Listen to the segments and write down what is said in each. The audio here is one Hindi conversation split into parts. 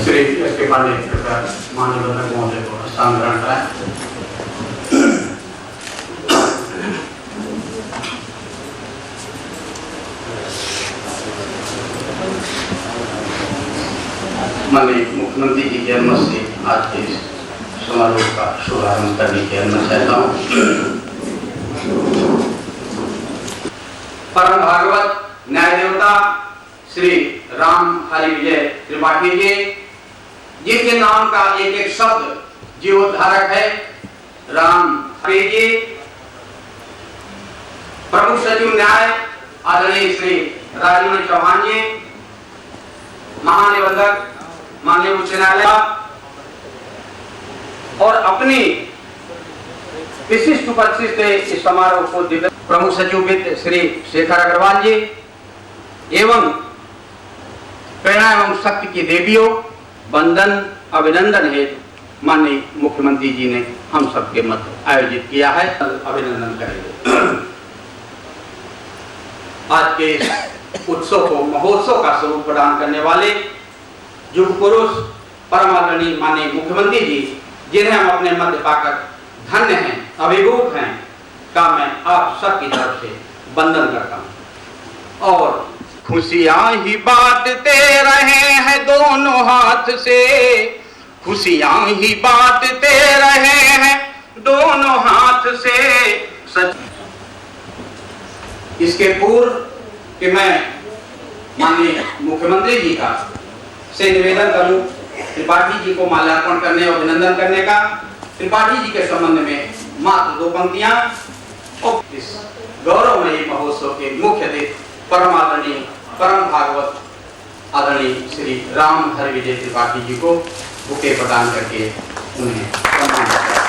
श्री एस.के. पांडे महानिबंधक महोदय को स्थान ग्रहण कराएं। माननीय मुख्यमंत्री जी के अनुमति से आज के इस समारोह का शुभारंभ करने की अनुमति चाहता हूँ। परम भागवत न्याय देवता श्री राम हरि विजय त्रिपाठी जी, जिनके नाम का एक एक शब्द जीवोद्धारक है, राम हरि जी, प्रमुख सचिव न्याय आदरणीय श्री राजमणि चौहान जी, महानिबंधक माननीय उच्च न्यायालय, और अपनी विशिष्ट उपस्थित से इस समारोह को दिव्य प्रमुख सचिव वित्त श्री शेखर अग्रवाल जी एवं प्रेरणा एवं शक्ति की देवियों, वंदन अभिनंदन हेतु माननीय मुख्यमंत्री जी ने हम सबके मध्य आयोजित किया है। अभिनंदन करेंगे। आज के इस उत्सव को महोत्सव का स्वरूप प्रदान करने वाले युग पुरुष परम आदरणीय माननीय मुख्यमंत्री जी, जिन्हें हम अपने मध्य पाकर धन्य हैं, अभिभूत हैं, का मैं आप सबकी तरफ से वंदन करता हूं। और खुशियां ही बांटते रहे हैं दोनों हाथ से, खुशियां ही बांटते रहे हैं दोनों हाथ से। सच इसके पूर्व कि मैं माननीय मुख्यमंत्री जी का से निवेदन करूं त्रिपाठी जी को माल्यार्पण करने और अभिनंदन करने का, त्रिपाठी जी के संबंध में मात्र दो पंक्तियां और इस गौरवमयी महोत्सव के मुख्य अतिथि परम आदरणीय परम भागवत आदरणीय श्री राम हरि विजय त्रिपाठी जी को बुके प्रदान करके उन्हें सम्मानित किया।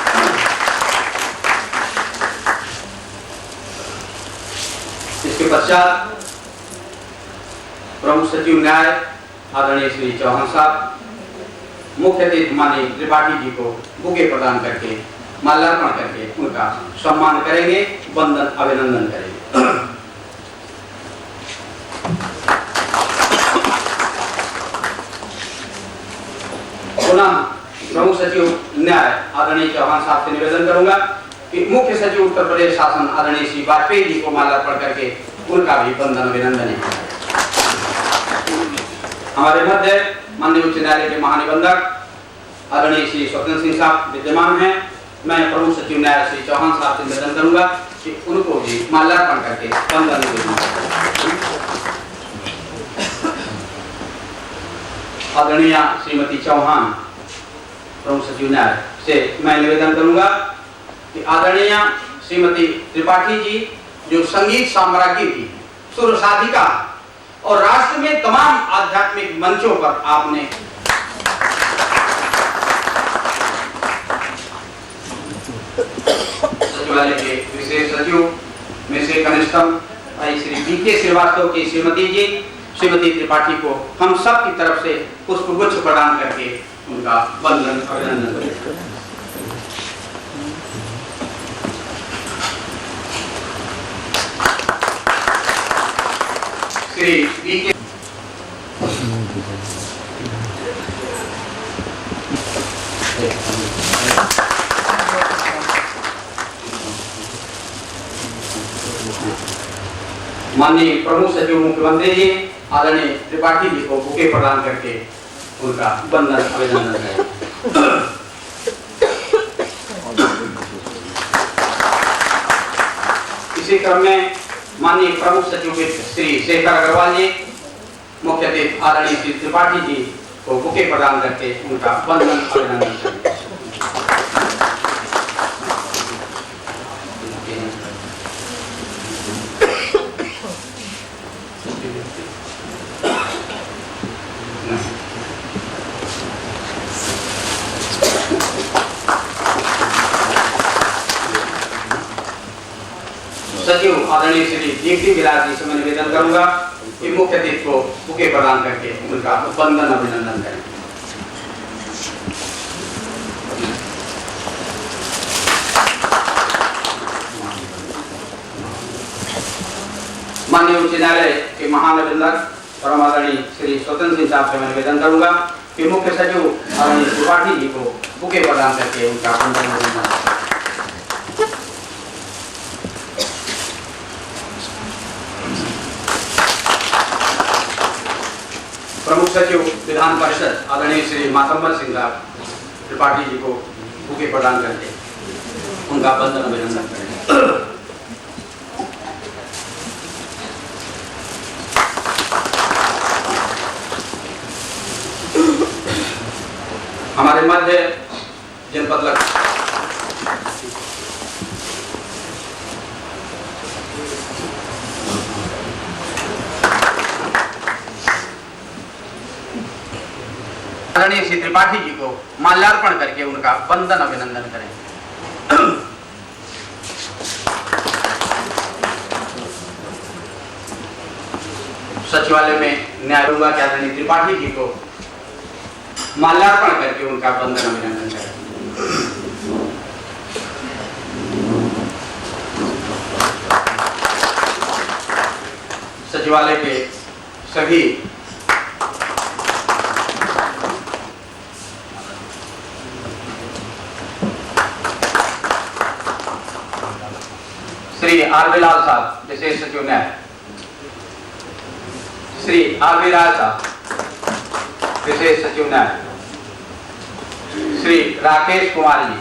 इसके पश्चात प्रमुख सचिव न्याय आदरणीय श्री चौहान साहब मुख्य अतिथि माननीय त्रिपाठी जी को बुके प्रदान करके माल्यार्पण करके उनका सम्मान करेंगे, वंदन अभिनंदन करेंगे। पुनः प्रमुख सचिव न्याय आदरणीय चौहान साहब से निवेदन करूंगा कि मुख्य सचिव उत्तर प्रदेश शासन आदरणीय श्री वाजपेयी जी को माल्यार्पण करके उनका भी वंदन अभिनंदन है। हमारे मध्य माननीय उच्च न्यायालय के महानिबंधक आदरणीय श्री स्वतंत्र सिंह साहब विद्यमान हैं। मैं प्रमुख सचिव न्याय श्री चौहान साहब से निवेदन करूंगा कि उनको भी माल्यार्पण करके वंदन आदरणीय श्रीमती चौहान प्रमुख सचिव न्याय से मैं निवेदन करूंगा कि आदरणीय श्रीमती त्रिपाठी जी जो संगीत साम्राज्ञी थी, सुर साधिका और राष्ट्र में तमाम आध्यात्मिक मंचों पर आपने सचिवालय के विशेष सचिव में से कनिष्ठतम भाई श्री बी.के. श्रीवास्तव की श्रीमती जी श्रीमती त्रिपाठी को हम सब की तरफ से पुष्पगुच्छ प्रदान करके उनका वंदन अभिनंदन करें। श्री बी.के. माननीय प्रमुख सचिव मुख्यमंत्री जी आदरणीय त्रिपाठी जी को बुके प्रदान करके उनका वंदन अभिनंदन करें। इसी क्रम में माननीय प्रमुख सचिव श्री शेखर अग्रवाल जी मुख्य अतिथि आदरणीय श्री त्रिपाठी जी को बुके प्रदान करके उनका वंदन अभिनंदन करें। सचिव आदरणीय श्री दीप्ति बिलास जी से मैं निवेदन करूंगा कि मुख्य अतिथि को बुके प्रदान करके उनका वंदन अभिनंदन करें। माननीय उच्च न्यायालय के महानिदेशक परम आदरणीय श्री स्वतंत्र सिंह साहब से मैं निवेदन करूंगा कि मुख्य सचिव आदरणीय त्रिपाठी जी को बुके प्रदान करके उनका वंदन अभिनंदन करें। प्रमुख सचिव विधान परिषद आदरणीय श्री मातंबर सिंह साहब त्रिपाठी जी को बुके प्रदान करके उनका वंदन अभिनंदन करें। हमारे मध्य जनपद आदरणीय श्री त्रिपाठी जी को माल्यार्पण करके उनका वंदन अभिनंदन करें। सचिवालय में न्याय दूंगा कि आदरणीय त्रिपाठी जी को माल्यार्पण करके उनका वंदन अभिनंदन करें। सचिवालय के सभी श्री आर.वी. लाल साहब विशेष सचिव न्याय, श्री आर.वी. राय साहब विशेष सचिव न्याय, श्री राकेश कुमार जी,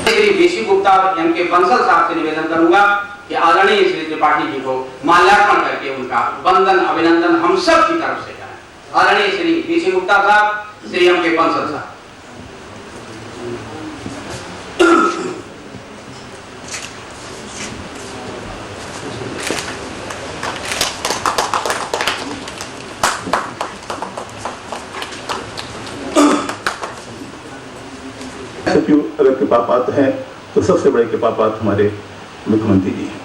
श्री बीसी गुप्ता एम के बंसल साहब से निवेदन करूंगा कि आदरणीय श्री त्रिपाठी जी को माल्यार्पण करके उनका वंदन अभिनंदन हम सब की तरफ से करें। आदरणीय श्री बीसी गुप्ता साहब, श्री एम के बंसल साहब। सचिव अगर कृपापात्र हैं तो सबसे बड़े कृपापात्र हमारे मुख्यमंत्री जी हैं।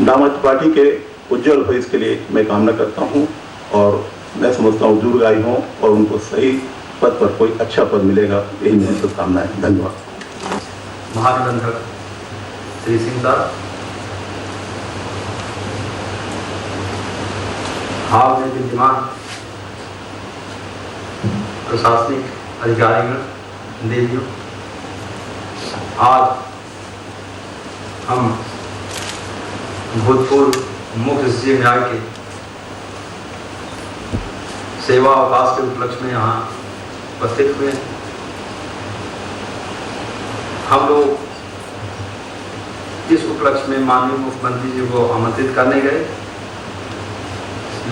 दामाद पार्टी के उज्जवल भविष्य के लिए मैं कामना करता हूं और मैं समझता हूँ दीर्घायु हों और उनको सही पद पर कोई अच्छा पद मिलेगा, यही मेरी शुभकामना है। धन्यवाद। महानिबंधक श्री सिंह साहब, हाल में विद्यमान प्रशासनिक अधिकारीगण देवियों, आज हम भूतपूर्व मुख्य सचिव न्याय के सेवा अवकाश के उपलक्ष्य में यहाँ उपस्थित हुए। हम लोग इस उपलक्ष्य में माननीय मुख्यमंत्री जी को आमंत्रित करने गए,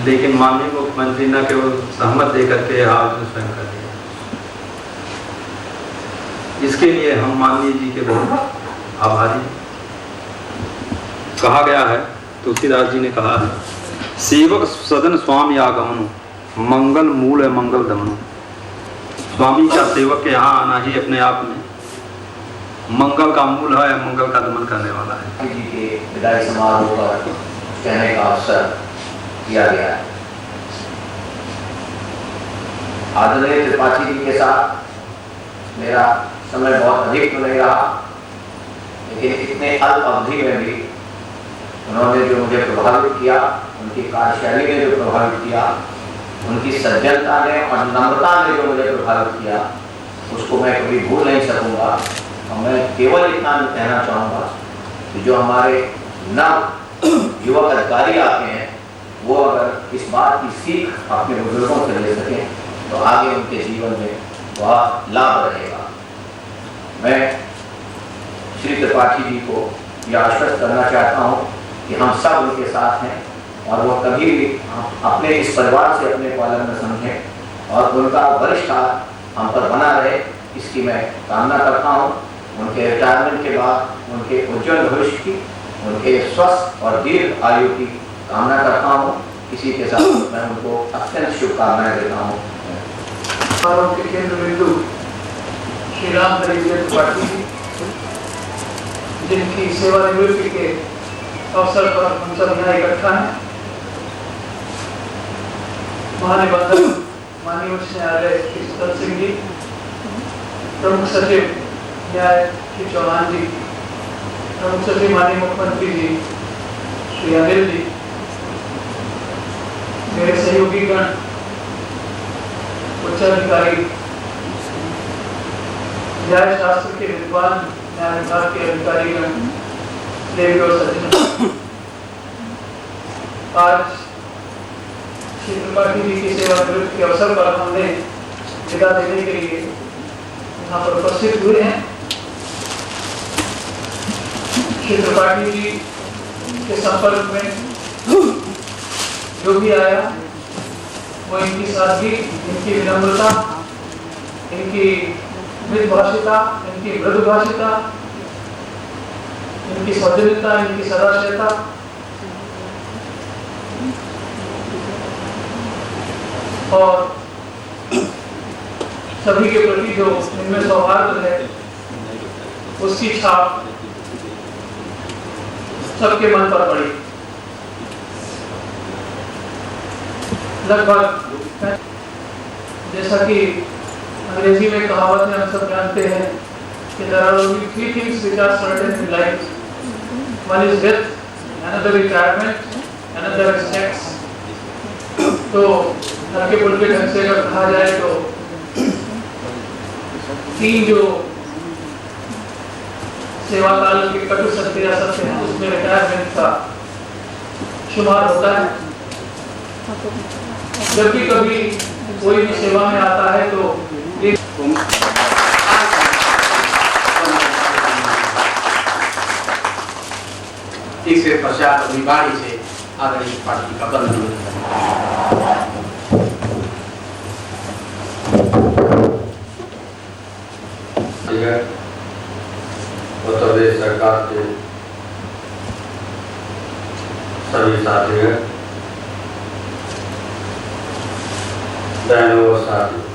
लेकिन माननीय मुख्यमंत्री न केवल सहमत देकर के आयोजन स्वयं कर दिया। इसके लिए हम माननीय जी के बहुत आभारी। कहा गया है, तुलसीदास जी ने कहा है, सेवक सदन स्वामी आगमनो मंगल मूल है मंगल दमनो। स्वामी का सेवक के यहाँ आना ही अपने आप में मंगल का मूल है, मंगल का दमन करने वाला है। जी के विदाई समारोह पर कहने का अवसर दिया गया है। आदरणीय त्रिपाठी जी के साथ मेरा समय बहुत अधिक तो नहीं रहा, लेकिन इतने अल्प अवधि में भी उन्होंने जो मुझे प्रभावित किया, उनकी कार्यशैली ने जो प्रभावित किया, उनकी सज्जनता ने और नम्रता ने जो मुझे प्रभावित किया, उसको मैं कभी भूल नहीं सकूंगा। और मैं केवल इतना कहना चाहूँगा कि जो हमारे नव युवक अधिकारी आते हैं, वो अगर इस बात की सीख अपने बुजुर्गों से ले सकें तो आगे उनके जीवन में बहुत लाभ रहेगा। मैं श्री त्रिपाठी जी को यह आश्वस्त करना चाहता हूँ कि हम सब उनके साथ हैं और वो कभी भी अपने इस परिवार से अपने पालन में समझें और उनका वरिष्ठ हाथ हम पर बना रहे, इसकी मैं कामना करता हूँ। उनके रिटायरमेंट के बाद उनके उज्जवल भविष्य की, उनके स्वस्थ और दीर्घ आयु की कामना करता हूँ। इसी के साथ मैं उनको अत्यंत शुभकामनाएं देता हूँ। समारोह के केंद्र बिंदु श्री राम हरि त्रिपाठी जी, जिनकी सेवानिवृत्ति के अवसर पर हम सब यहाँ इकट्ठा हैं। महानिबंधक माननीय उच्च न्यायालय श्री सुतल सिंह जी, प्रमुख सचिव न्याय श्री चौहान जी, प्रमुख सचिव माननीय मुख्यमंत्री जी श्री अनिल जी, मेरे सहयोगी गण, उच्चाधिकारी, न्याय शास्त्र के विद्वान, न्याय विभाग के अधिकारीगण, देवी और सज्जन, आज श्री त्रिपाठी जी की सेवानिवृत्ति के अवसर पर हमने विदा देने के लिए यहाँ पर उपस्थित हुए हैं। श्री त्रिपाठी जी के संपर्क में जो भी आया वो इनकी सादगी, इनकी विनम्रता, इनकी मृदुभाषिता, इनकी मृदुभाषिता, इनकी सौजन्यता, इनकी सदाशयता और सभी के प्रति जो इनमें सौहार्द है उसकी छाप सबके मन पर पड़ी। लगभग जैसा कि अंग्रेजी में कहावत है, हम सब जानते हैं कि there are only three things which are certain in life. One is death, another retirement, another is tax. तो हल्के फुल्के ढंग से अगर कहा जाए तो तीन जो सेवा काल के कटु सत्य या सत्य हैं उसमें रिटायरमेंट का शुमार होता है। जब भी कभी कोई भी सेवा में आता है तो इसके पश्चात अभिवाड़ी से आदरणीय पार्टी का बंधन उत्तर प्रदेश सरकार के सभी साथी हैं, बहनों और साथियों,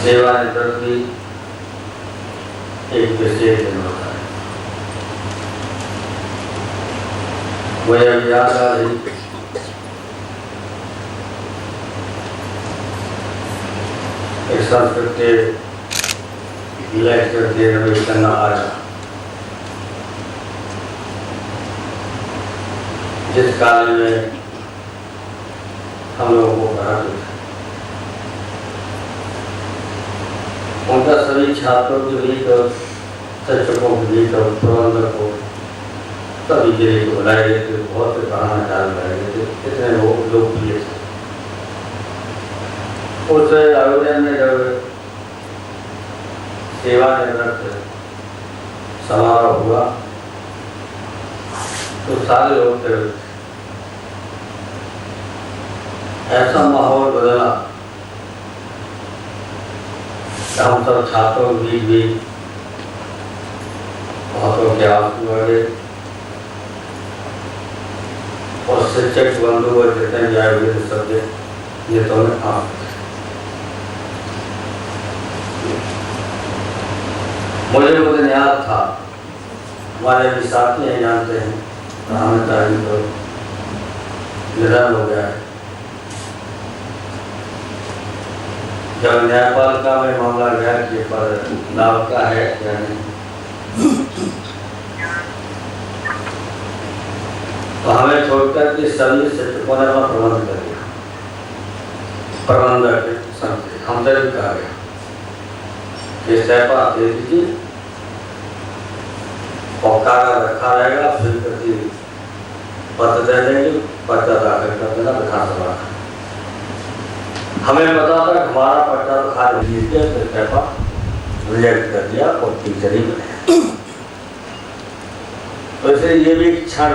सेवानिवृत्ति एक विशेष दिन होता है। मुझे अब याद आ रही एक संस्कृत के लेक्चर देने में करना आया, जिस काल में हम लोगों को पढ़ाते थे। उनका सभी छात्रों के बीच और शिक्षकों के बीच और प्रबंधकों सभी के लिए बुलाए गए थे, बहुत से पढ़ाना चालू कराए गए थे, इतने लोग लोकप्रिय थे। उस आयोजन में जब सेवानिवृत्त समारोह हुआ तो सारे लोग थे। ऐसा माहौल बदला, हम सब छात्रों के बीच भी बहुतों के आंसू आ गए और शिक्षक बंधु और जितने भी आयोजित सबके ये तो मुझे वो दिन याद था। हमारे भी साथी हैं, जानते हैं, प्रधानाचार्य तो निधन हो गया है। जब न्यायपालिका में मामला गया कि पर लाभ का है या नहीं, तो हमें छोड़कर के सभी शिक्षकों ने अपना प्रबंध कर दिया। प्रबंधक हमसे भी कहा गया कि सैपा दे दीजिए और कागज रखा रहेगा, फिर प्रति पत्र दे देंगे, पर्चा दाखिल कर देना विधानसभा। हमें पता था कि हमारा पर्चा तो खा लीजिए, फिर सैपा रिजेक्ट कर दिया और टीचर ही बने। तो इसलिए ये भी क्षण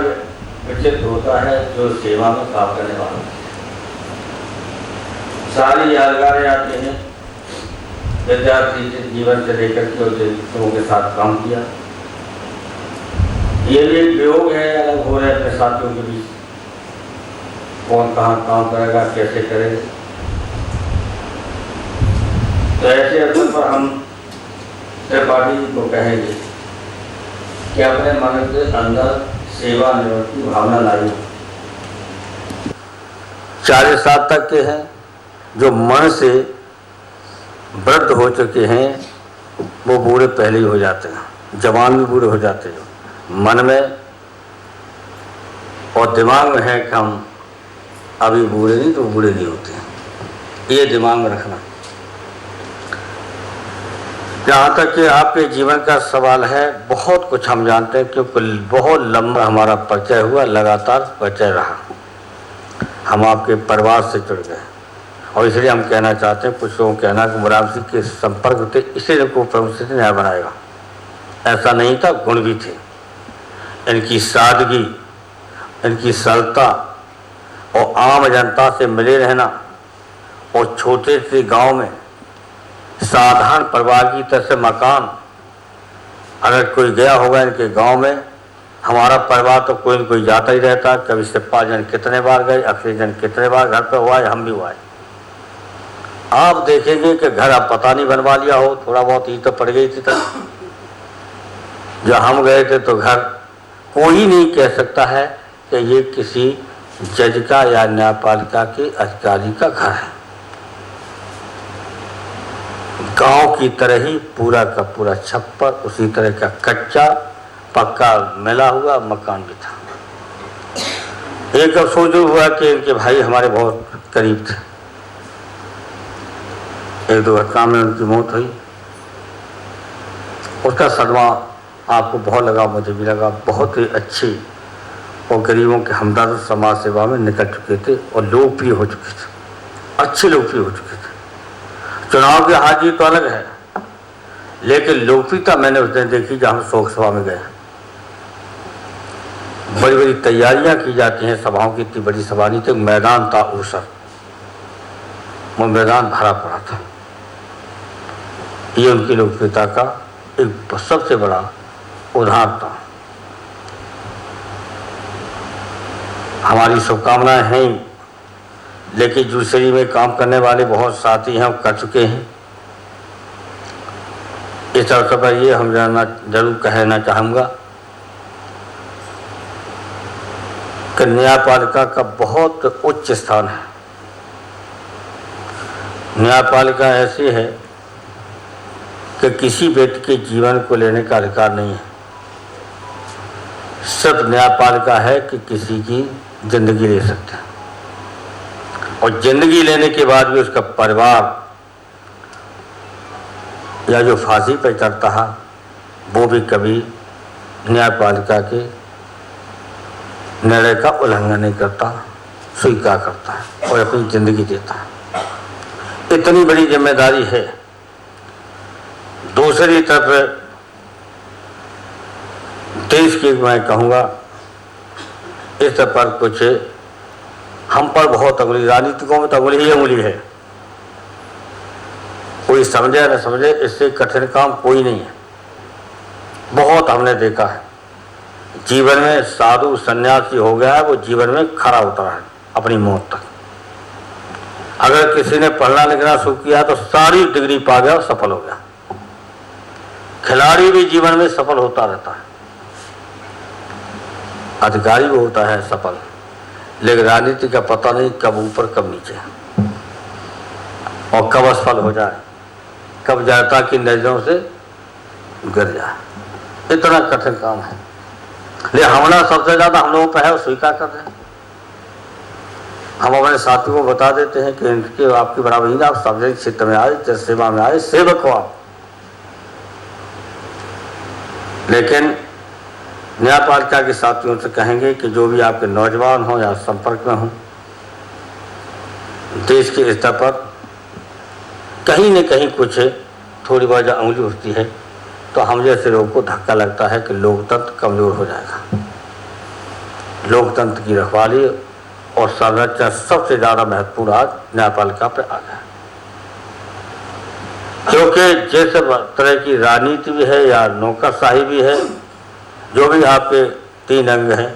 विचित्र होता है जो सेवा में काम करने वाला। सारी यादगारें आती हैं विद्यार्थी के जीवन से लेकर के लोगों के साथ काम किया। ये भी एक वियोग है, अलग हो रहे अपने साथियों के बीच। कौन कहाँ काम करेगा, कैसे करेगा। तो ऐसे अवसर पर हम त्रिपाठी जी को कहेंगे कि अपने मन के अंदर सेवा निवृत्ति भावना लाई। 40 साल तक के हैं जो मन से वृद्ध हो चुके हैं, वो बूढ़े पहले ही हो जाते हैं, जवान भी बूढ़े हो जाते हैं। मन में और दिमाग में है कि हम अभी बूढ़े नहीं तो बूढ़े नहीं होते हैं, ये दिमाग में रखना। जहाँ तक कि आपके जीवन का सवाल है, बहुत कुछ हम जानते हैं क्योंकि बहुत लंबा हमारा परिचय हुआ, लगातार परिचय रहा, हम आपके परिवार से जुड़ गए। और इसलिए हम कहना चाहते हैं, कुछ लोगों कहना कि मुराद सिंह के संपर्क थे इसलिए इनको प्रमुख से न्याय बनाएगा, ऐसा नहीं था। गुण भी थे, इनकी सादगी, इनकी सरलता और आम जनता से मिले रहना और छोटे से गांव में साधारण परिवार की तरह से मकान। अगर कोई गया होगा इनके गांव में, हमारा परिवार तो कोई न कोई जाता ही रहता, कभी सिप्पा जन कितने बार गए, अखिलेश जन कितने बार घर पर हुआ है, हम भी हुआ है। आप देखेंगे कि घर आप पता नहीं बनवा लिया हो, थोड़ा बहुत ईंट तो पड़ गई थी तब जब हम गए थे, तो घर कोई नहीं कह सकता है कि ये किसी जज का या न्यायपालिका के अधिकारी का घर है। गांव की तरह ही पूरा का पूरा छप्पर, उसी तरह का कच्चा पक्का मिला हुआ मकान भी था। एक अफसोस हुआ कि इनके भाई हमारे बहुत करीब थे, एक दुर्घटना में उनकी मौत हुई। उसका सदमा आपको बहुत लगा, मुझे भी लगा। बहुत ही अच्छी और गरीबों के हमदर्द समाज सेवा में निकल चुके थे और लोकप्रिय हो चुके थे, अच्छे लोकप्रिय हो चुके थे। चुनाव की हार जीत तो अलग है, लेकिन लोकप्रियता मैंने उस दिन देखी जब हम शोक सभा में गए। बड़ी बड़ी तैयारियां की जाती हैं सभाओं की, इतनी बड़ी सभा नहीं थी, मैदान था ऊसर, वो मैदान भरा पड़ा था। ये उनकी लोकप्रियता का एक सबसे बड़ा उदाहरण था। हमारी शुभकामनाएं हैं, लेकिन जुडिशरी में काम करने वाले बहुत साथी हैं और कर चुके हैं। इस अवसर पर ये हम जरूर कहना चाहूँगा कि न्यायपालिका का बहुत उच्च स्थान है। न्यायपालिका ऐसी है कि किसी व्यक्ति के जीवन को लेने का अधिकार नहीं है। सिर्फ न्यायपालिका है कि किसी की जिंदगी ले सकते हैं, और जिंदगी लेने के बाद भी उसका परिवार या जो फांसी पर चढ़ता है वो भी कभी न्यायपालिका के निर्णय का उल्लंघन नहीं करता, स्वीकार करता है और अपनी जिंदगी देता है। इतनी बड़ी जिम्मेदारी है। दूसरी तरफ देश की मैं कहूँगा इस पर कुछ हम पर बहुत अंगुली, राजनीतिकों में तो अंगुली ही अंगुली है। कोई समझे न समझे, इससे कठिन काम कोई नहीं है। बहुत हमने देखा है, जीवन में साधु सन्यासी हो गया है, वो जीवन में खरा उतरा है अपनी मौत तक। अगर किसी ने पढ़ना लिखना शुरू किया तो सारी डिग्री पा गया और सफल हो गया। खिलाड़ी भी जीवन में सफल होता रहता है, अधिकारी भी होता है सफल, लेकिन राजनीति का पता नहीं कब ऊपर कब नीचे और कब असफल हो जाए, कब जनता की नजरों से गिर जाए। इतना कठिन काम है, लेकिन हमला सबसे ज्यादा हम लोगों पर है, वो स्वीकार कर रहे हैं। हम अपने साथियों को बता देते हैं कि इनके आपकी बराबरी नहीं, आप सार्वजनिक क्षेत्र में आए, जन सेवा में आए, सेवक हो आप। लेकिन न्यायपालिका के साथियों से कहेंगे कि जो भी आपके नौजवान हो या संपर्क में हो, देश के स्तर पर कहीं न कहीं कुछ थोड़ी बहुत अंगुली होती है तो हम जैसे लोगों को धक्का लगता है कि लोकतंत्र कमजोर हो जाएगा। लोकतंत्र की रखवाली और संरक्षण सबसे ज़्यादा महत्वपूर्ण आज न्यायपालिका पर आ गया, क्योंकि जिस तरह की राजनीति भी है या नौकरशाही भी है, जो भी आपके 3 अंग हैं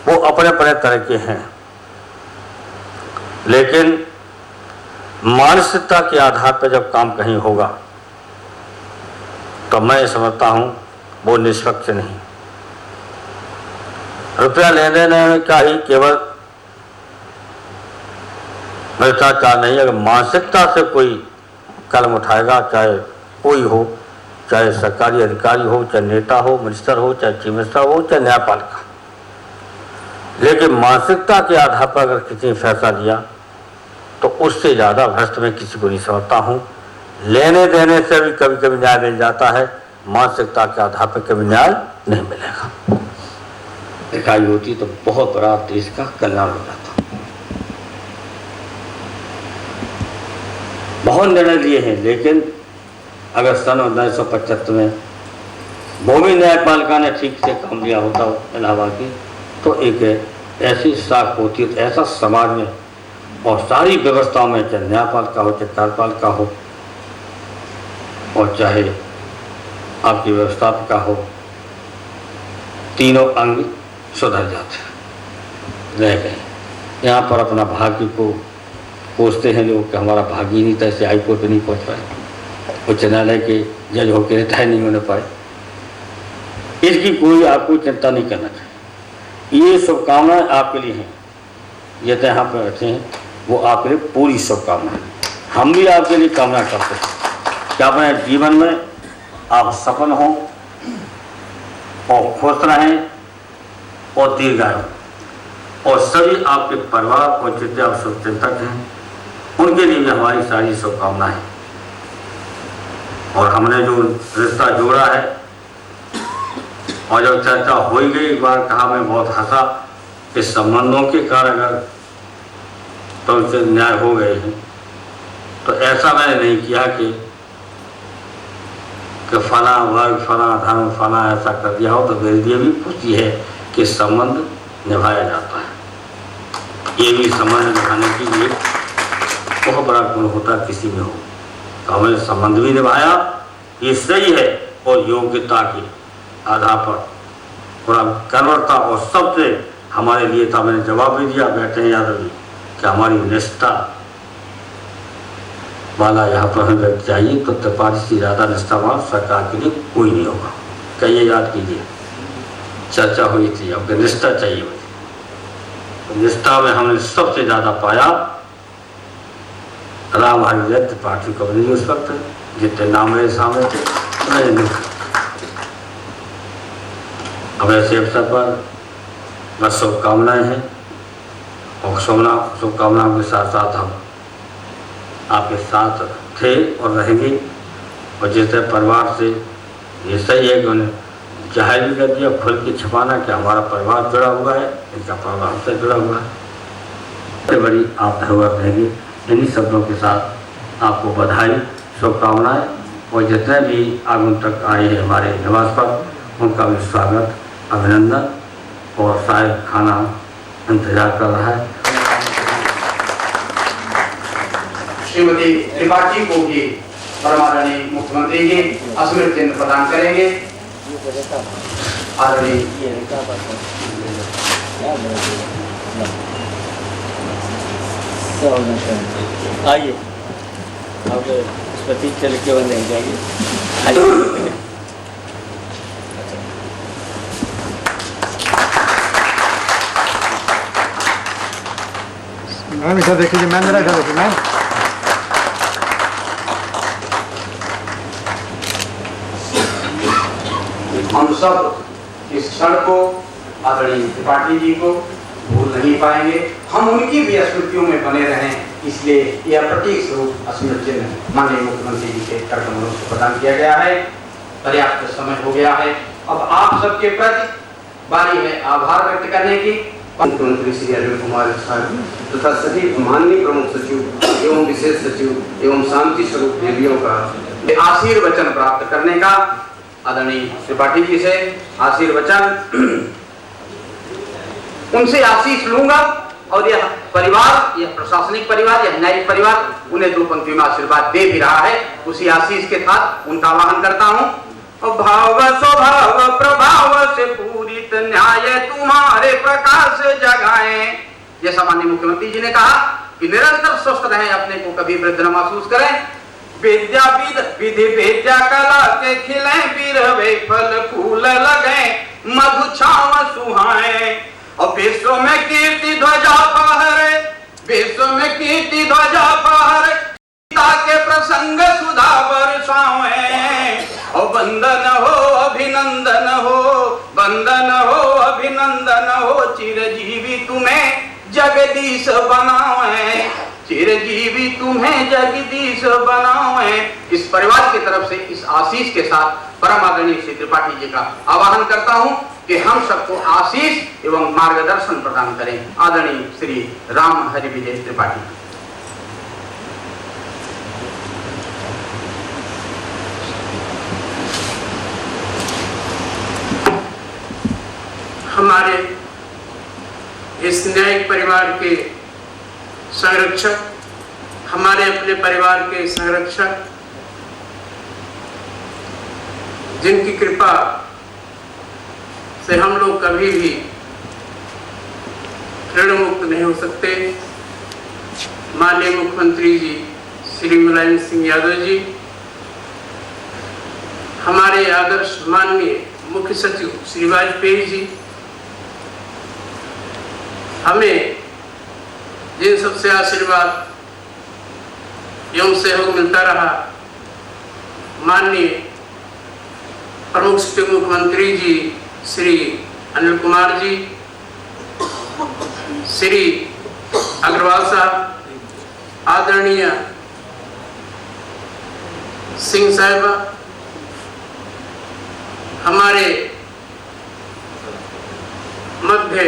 वो अपने अपने तरह के हैं। लेकिन मानसिकता के आधार पर जब काम कहीं होगा तो मैं समझता हूँ वो निष्पक्ष नहीं। रुपया लेने देने में क्या ही केवल भ्रष्टाचार नहीं, अगर मानसिकता से कोई कदम उठाएगा, चाहे कोई हो, चाहे सरकारी अधिकारी हो, चाहे नेता हो, मिनिस्टर हो, चाहे चीफ मिनिस्टर हो, चाहे न्यायपालिका, लेकिन मानसिकता के आधार पर अगर किसी ने फैसला लिया तो उससे ज़्यादा भ्रष्ट में किसी को नहीं समझता हूँ। लेने देने से भी कभी कभी न्याय मिल जाता है, मानसिकता के आधार पर कभी न्याय नहीं मिलेगा। इकाई होती तो बहुत बड़ा देश का कल्याण हो जाता। बहुत निर्णय लिए हैं, लेकिन अगर सन 1975 में भूमि न्यायपालिका ने ठीक से काम लिया होता इलाहाबाद की, तो एक ऐसी साख होती, ऐसा समाज में और सारी व्यवस्थाओं में, चाहे न्यायपालिका हो, चाहे कार्यपालिका हो, और चाहे आपकी व्यवस्थापिका हो, तीनों अंग सुधर जाते रह गए। यहाँ पर अपना भाग्य को कोसते हैं लोग कि हमारा भाग्य ही नहीं था, इससे हाईकोर्ट पे नहीं पहुँच पाए, उच्च न्यायालय के जज होकर रिटायर नहीं होने पाए। इसकी कोई आपको चिंता नहीं करना चाहिए। ये शुभकामनाएं आपके लिए हैं, ये तो यहाँ पर बैठे हैं, वो आपके लिए पूरी शुभकामनाएं। हम भी आपके लिए कामना करते हैं कि अपने जीवन में आप सफल हों और खुश रहें और दीर्घायु, और सभी आपके परिवार और जितने आप शुभचिंतक हैं उनके लिए भी हमारी सारी शुभकामनाएं। और हमने जो रिश्ता जोड़ा है और जब चर्चा हो ही गई, एक बार कहा, मैं बहुत हंसा, इस संबंधों के कारण अगर तो उनसे न्याय हो गए हैं, तो ऐसा मैंने नहीं किया कि फला वर्ग, फला धर्म, फला ऐसा कर दिया हो, तो मेरे लिए भी खुशी है कि संबंध निभाया जाता है। ये भी संबंध निभाने के लिए बहुत बड़ा गुण होता किसी में हो, तो हमने संबंध भी निभाया, ये सही है, और योग्यता के आधार पर थोड़ा कर्मठता और सबसे हमारे लिए था, मैंने जवाब भी दिया, बैठे हैं याद रखिए कि हमारी निष्ठा वाला यहाँ पर हमें व्यक्ति चाहिए, तो त्रिपाठी से ज़्यादा निष्ठावान सरकार के लिए कोई नहीं होगा। कहिए, याद कीजिए, चर्चा हुई थी, अब निष्ठा चाहिए मुझे, तो निष्ठा में हमने सबसे ज़्यादा पाया राम हरि त्रिपाठी को नहीं उस वक्त, जितने नाम मेरे सामने थे मैंने नहीं। अब ऐसे अवसर पर बस शुभकामनाएँ हैं, और शुभकामनाओं के साथ साथ हम आपके साथ थे और रहेंगे। और जिससे परिवार से ये सही है कि उन्हें जाहिर भी कर दिया, खुल के छुपाना कि हमारा परिवार जुड़ा हुआ है, इनका परिवार हमसे जुड़ा हुआ है, सबसे बड़ी आप धरोहर रहेंगे। इन्हीं शब्दों के साथ आपको बधाई, शुभकामनाएं, और जितने भी आगंतुक आए हैं हमारे निवास पर, उनका भी स्वागत, अभिनंदन, और शायद खाना इंतजार कर रहा है। श्रीमती त्रिपाठी को भी परमादरणीय मुख्यमंत्री जी स्मृति चिन्ह प्रदान करेंगे। आदरणीय आइए, अब प्रतीक चल के बंद नहीं जाएगी। मैम इधर देख लीजिए, मैम मेरा इधर देखिए, मैम हम सब इस क्षण को आदरणीय त्रिपाठी जी को भूल नहीं पाएंगे। हम उनकी भी स्मृतियों में बने रहें, इसलिए यह प्रतीक स्वरूप स्मृति चिन्ह माननीय मुख्यमंत्री जी के कर कमलों से प्रदान किया गया है। पर्याप्त समय हो गया है, अब आप सबके प्रति बारी है आभार व्यक्त करने की। मुख्यमंत्री श्री अरविंद कुमार साहब तथा सभी माननीय प्रमुख सचिव एवं विशेष सचिव एवं शांति स्वरूप देवियों का आशीर्वचन प्राप्त करने का आदरणीय त्रिपाठी जी से आशीर्वचन, उनसे आशीष लूंगा, और यह परिवार, यह प्रशासनिक परिवार, यह न्यायिक परिवार उन्हें दो पंक्तियों में आशीर्वाद दे भी रहा है, उसी आशीष के साथ उनका आह्वान करता हूं। भाव स्वभाव प्रभाव से पूरित न्याय तुम्हारे प्रकाश जगाएं, जैसा माननीय मुख्यमंत्री जी ने कहा कि निरंतर स्वस्थ रहें, अपने को कभी वृद्ध न महसूस करें। विद्याविद विधि विद्या कला के खिले, बीरवे फल फूल लगे, मधु छाव सुहाए। और विश्व में कीर्ति ध्वजा फहरे, विश्व में कीर्ति ध्वजा फहरे, सीता के प्रसंग सुधा बरसाए। और वंदन हो अभिनंदन हो, वंदन हो अभिनंदन हो, चिरजीवी तुम्हें जगदीश बनाए, चिरजीवी तुम्हें जगदीश बनाए। इस परिवार की तरफ से इस आशीष के साथ परम आदरणीय श्री त्रिपाठी जी का आवाहन करता हूं कि हम सबको आशीष एवं मार्गदर्शन प्रदान करें। आदरणीय श्री राम हरि विजय त्रिपाठी। हमारे इस न्यायिक परिवार के संरक्षक, हमारे अपने परिवार के संरक्षक, जिनकी कृपा से हम लोग कभी भी ऋण मुक्त नहीं हो सकते, माननीय मुख्यमंत्री जी श्री मुलायम सिंह यादव जी, हमारे आदर्श माननीय मुख्य सचिव श्री वाजपेयी जी, हमें जिन सबसे आशीर्वाद एवं सहयोग मिलता रहा, माननीय प्रमुख सचिव मुख्यमंत्री जी श्री अनिल कुमार जी, श्री अग्रवाल साहब, आदरणीय सिंह साहिबा, हमारे मध्य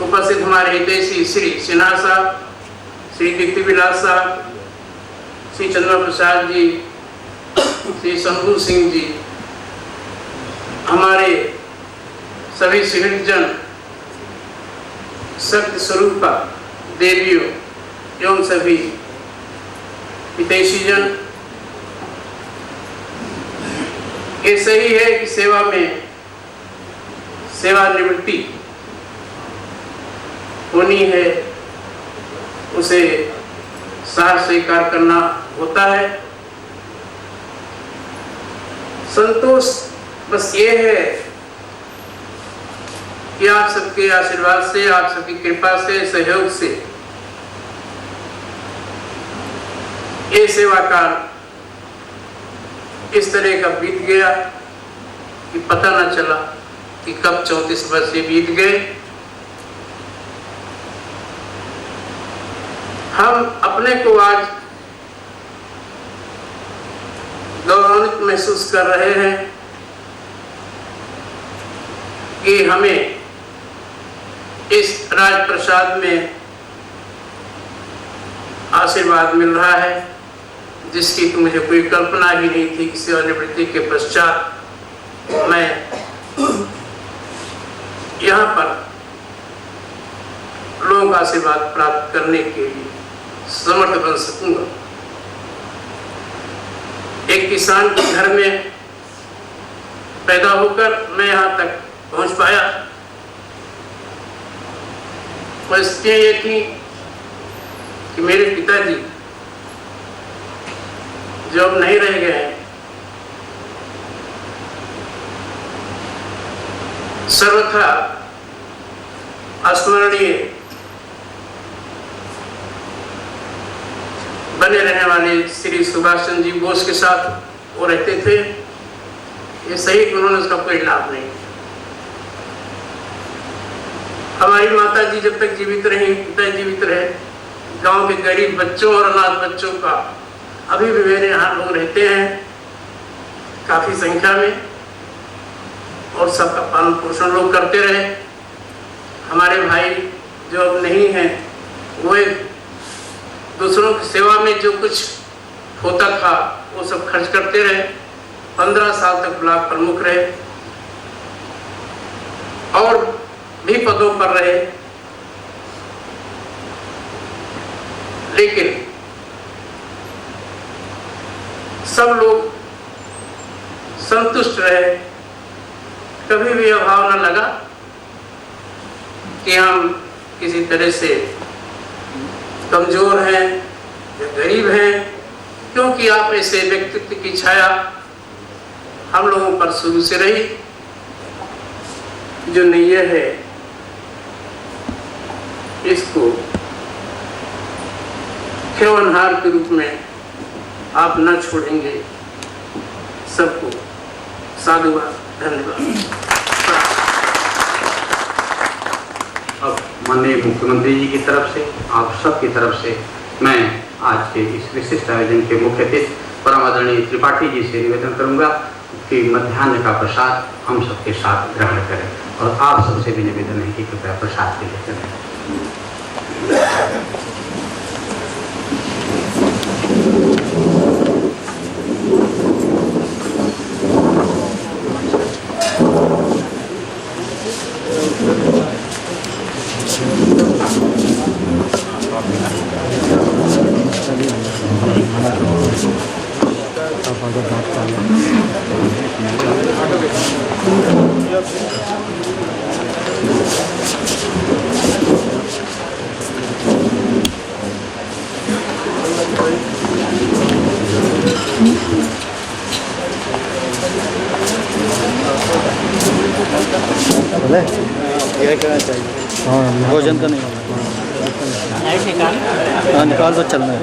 उपस्थित हमारे हितैषी श्री सिन्हा साहब, श्री कीर्ति विलास साहब, श्री चंद्र प्रसाद जी, श्री शंभू सिंह जी, हमारे सभी सिविलजन, सत्य स्वरूपा देवियों एवं सभी हितैषी जन, ये सही है कि सेवा में सेवानिवृत्ति होनी है, उसे साहस स्वीकार करना होता है। संतोष बस ये है कि आप सबके आशीर्वाद से, आप सबकी कृपा से, सहयोग से ये सेवा काल इस तरह का बीत गया कि पता न चला कि कब 34 वर्ष बीत गए। हम अपने को आज गौरवान्वित महसूस कर रहे हैं कि हमें इस राजप्रसाद में आशीर्वाद मिल रहा है, जिसकी तो मुझे कोई कल्पना ही नहीं थी कि सेवानिवृत्ति के पश्चात मैं यहाँ पर लोगों का आशीर्वाद प्राप्त करने के लिए समर्थ बन सकूंगा। एक किसान के घर में पैदा होकर मैं यहाँ तक पहुँच पाया। परिस्थितियाँ ये थी कि मेरे पिताजी जो अब नहीं रह गए हैं, सर्वथा अस्मरणीय बने रहने वाले श्री सुभाष चंद्र जी बोस के साथ वो रहते थे। ये सही कि उन्होंने उसका कोई लाभ नहीं। हमारी माता जी जब तक जीवित रही, पिता जीवित रहे, गांव के गरीब बच्चों और अनाथ बच्चों का अभी भी मेरे यहाँ लोग रहते हैं काफी संख्या में, और सबका पालन पोषण लोग करते रहे। हमारे भाई जो अब नहीं हैं, वो दूसरों की सेवा में जो कुछ होता था वो सब खर्च करते रहे। 15 साल तक ब्लॉक प्रमुख रहे और भी पदों पर रहे, लेकिन सब लोग संतुष्ट रहे। कभी भी अभाव न लगा कि हम किसी तरह से कमजोर हैं या गरीब हैं, क्योंकि आप ऐसे व्यक्तित्व की छाया हम लोगों पर शुरू से रही। जो नीयत है इसको खेवनहार के रूप में आप न छोड़ेंगे। सबको साधुवाद, धन्यवाद। अब माननीय मुख्यमंत्री जी की तरफ से, आप सब की तरफ से मैं आज के इस विशिष्ट आयोजन के मुख्य अतिथि परम आदरणीय त्रिपाठी जी से निवेदन करूंगा कि मध्याह्न का प्रसाद हम सबके साथ ग्रहण करें, और आप सबसे भी निवेदन है कि कृपया प्रसाद के लिए करें। भोजन का नहीं होगा, निकाल दो, चलना है।